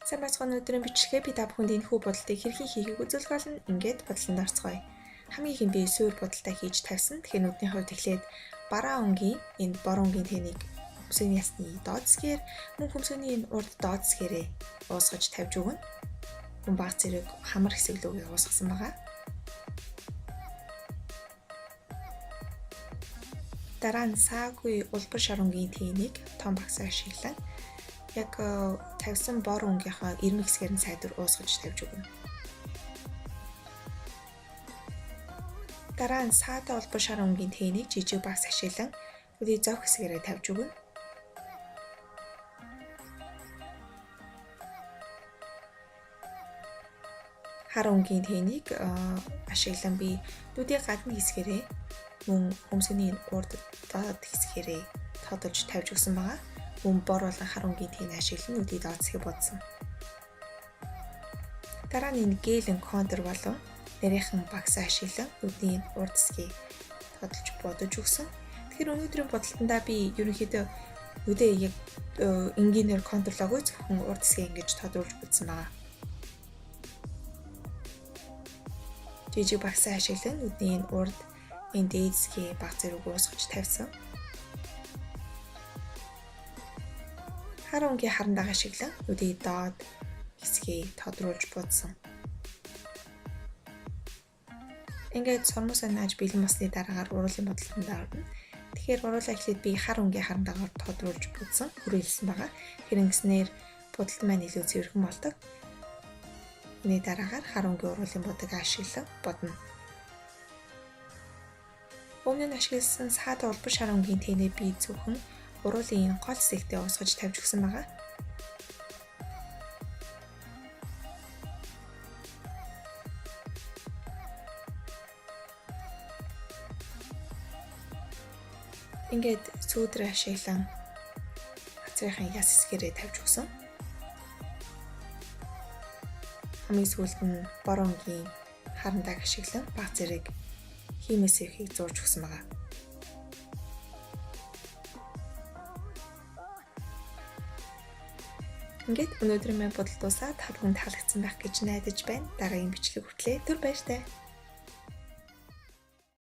Сайн байцгаана. Өнөөдрийн бичлэгээ би та бүхэнд энэхүү бодолтыг хэрхэн хийхийг үзүүлэх болно. Ингээд бодлонд орцгоё. Хамгийн ихэнд би суур бодолтой хийж тавьсан. Тэгэхээр нүдний хувьд эхлээд бараа өнгийн энэ бор өнгийн тэнийг хөмсөний ясны доод зэхээр мөн хөмсөний энэ урд доод зэхээрээ уусгаж тавьж өгнө. Хүн баг зэрэг хамар хэсэг лүүгээ уусгасан байгаа. Дараа нь саагүй улбар шар өнгийн тэнийг том багсаар ашиглан яг тавьсан бор өнгийнхаа ирмэг хэсгээр нь сайдвар уусгаж тавьж өгнө. Дараа нь саатай улбар шар өнгийн тэнийг жижиг багс ашиглан үдий зов хэсгээрээ тавьж өгнө. Хар өнгийн тэнийг ашиглан би нүдийн гадны хэсгээрээ мөн хөмсөний урд доод хэсгээрээ тодолж тавьж өгсөн байгаа. Мөн бор болон хар өнгийн тэнийг ашиглан нүдийн доод хэсгийг бодсон. Дараа нь энэ гелэн контур болон нарийнхан багсаа ашиглан нүдийн урд хэсгийг тодолж бодож өгсөн. Тэгэхээр өнөөдрийн бодолтондоо би ерөнхийдөө нүдээ яг энгийнээр контурлаагүй зөвхөн урд хэсгийг ингэж тодруулж үзсэн байгаа. Жижиг багсаа ашиглан нүдний урд энэ дээд хэсгийг баг зэрэг уусгаж тавьсан. Хар өнгийн харандаг ашиглан нүдийн доод хэсгийг тодруулж будсан. Ингээд сормосоо нааж бэлэн болсны дараагаар уруулын бодолтонд орно. Тэгэхээр уруулаа эхлээд би хар өнгийн харандагаар тодруулж будсан, хүрээлсэн байгаа. Тэр ингэснээр будалт маань илүү цэвэрхэн болдог. Үүний дараагаар хар өнгийн уруулын бодог ашиглан бодно. Өмнө нь ашигласан саатай улбар шар өнгийн тэнээ би зөвхөн уруулын гол хэсэгтээ уусгаж тавьж өгсөн байгаа. Ингээд сүүдрээ ашиглан хацрын яс хэсгээрээ тавьж өгсөн. Хамгийн сүүлд нь бор өнгийн харандаг ашиглан баг зэрэг хиймээс ихийг зурж өгсөн байгаа. Ингээд өнөөдрийн маань бодолт дуусаад та бүхэнд таалагдсан байх гэж найдаж байна. Дараагийн бичлэг хүртлээр түр баяртай.